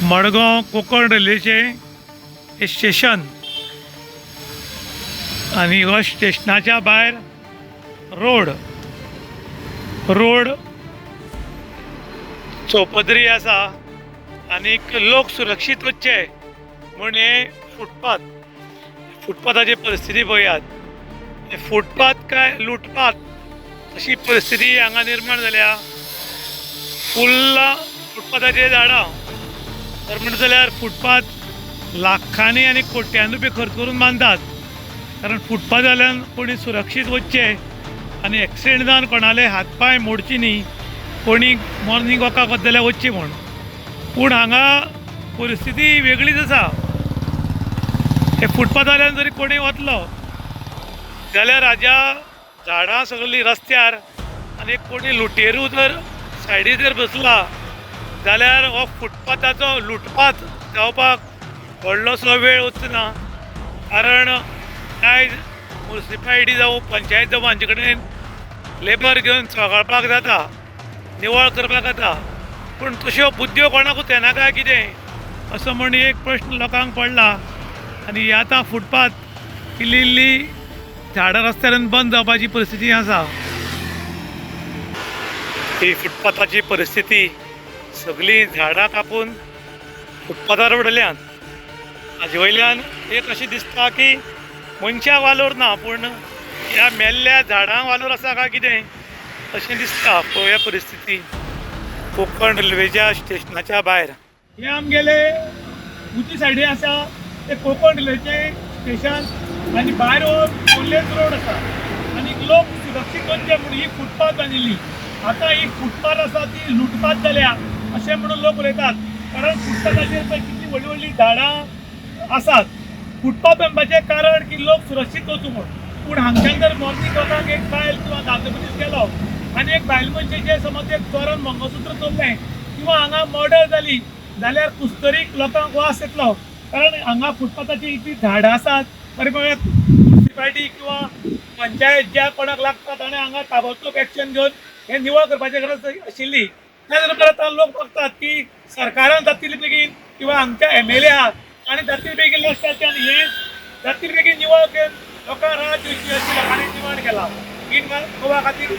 मडगांव कोकण रेल्वेचे हे स्टेशन आणि हो स्टेशनाच्या भायर रोड चौपदरी आसा आणि लोक सुरक्षीत वच्चे म्हण हे फुटपाथाची परिस्थिती पळयात। फुटपाथ काय लुटपाथ अशी परिस्थिती हांगा निर्माण जाल्या। फुल्ल फुटपाथाचेर झाडां तर म्हणत जाल्यार फुटपाथ लाखांनी आणि कोट्यांनी रुपये खर्च करून बांदतात, कारण फुटपाथ जाल्यान कोणी सुरक्षीत वच्चे आणि एक्सिडेंट जावन कोणाले हातपाय मोडची न्ही, कोणी मॉर्निंग वॉकाक वतले वच्चे म्हण। पूण हांगा परिस्थिती वेगळीच आसा। हे फुटपाथाल्यान जरी कोणी वतलो जाल्यार हाज्या झाडां सगळीं रस्त्यार आनी कोणी लुटेरू जर सायडीर जर बसला जाल्यार हो फुटपाथाचो लुटपाथ जावपाक व्हडलोसो वेळ वचना। कारण आयज म्युनिसिपालिटी जावं पंचायत जावं हांचे कडेन लेबर घेवन चोगाळपाक जाता, निवळ करपाक जाता, पूण तश्यो बुद्ध्यो कोणाकूच येना काय कितें असो म्हण एक प्रश्न लोकांक पडला। आनी आतां फुटपाथ इल्ली झाडां रस्त्यार बंद जावपाची परिस्थिती आसा। ही फुटपाथाची परिस्थिती सगळीं झाडां कापून फुटपाथार उडयल्यात। हाजे वयल्यान एक अशें दिसता की मनशाक वालोर ना, पूण ह्या मेल्ल्या झाडांक वालोर आसा काय कितें अशें दिसता। पळोवया परिस्थिती कोकण रेल्वेच्या स्टेशनाच्या भायर। हे आमगेले उजवी सायडीन आसा ते कोकण रेल्वेचे स्टेशन आनी भायर हो कोल्हेज रोड आसा आनी लोक सुरक्षीत वचचे म्हणून ही फुटपाथ बांदिल्ली। आतां ही फुटपाथ आसा ती लुटपाथ जाल्या अशें म्हणून लोक उलयतात, कारण फुटपाथाचेर पळय कितली व्हडली व्हडली झाडां आसात। फुटपाथ बांदपाचें कारण की लोक सुरक्षीत वचूं म्हूण, पूण हांगच्यान जर मॉर्निंग वॉकाक एक बायल किंवा दादलो मनीस गेलो आनी एक बायल मनशेचें समज एक चोरान मंगळसूत्र चोरलें किंवा हांगा मर्डर जाली जाल्यार कुस्तरीक लोकांक वास येतलो, कारण हांगा फुटपाथाची इतली झाडां आसात। बरें म्युनिसिपालिटी किंवा पंचायत ज्या कोणाक लागता ताणें हांगा ताबडतोब एक्शन घेवन हें निवळ करपाची गरज आशिल्ली। त्या नंतर आतां लोक बघतात की सरकारान जातली बेगीन किंवा हांगच्या MLA आहात आनी जातली बेगीन लक्षाचें आनी हें जातली बेगीन निवळ करून लोकांक राहत दिवची अशी लोकांनी डिमांड केला। गोवा खातीर